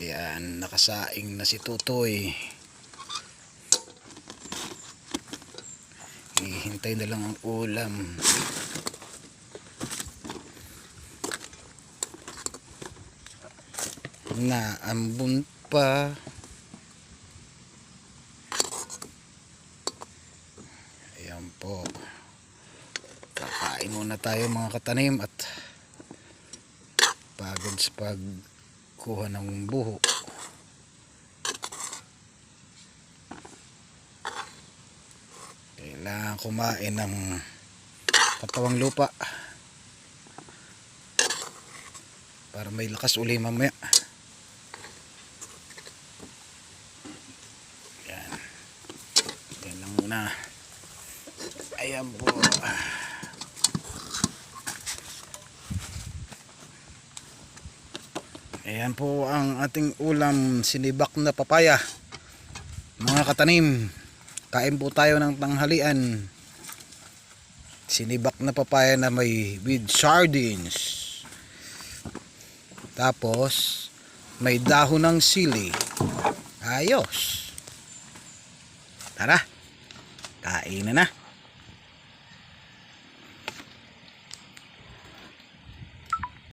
Ayan, nakasaing na si Tutoy. Hihintay na lang ang ulam. Naambun pa. Ayan po. Kakain muna tayo mga katanim at pagod sa pagkuha ng buho. Kailangan kumain ng katawang lupa para may lakas uli mamaya. Yan. Yan lang muna. Ayan po. Ayan po ang ating ulam, sinibak na papaya. Mga katanim, kain po tayo ng tanghalian. Sinibak na papaya na may with sardines. Tapos may dahon ng sili. Ayos. Tara, kain na.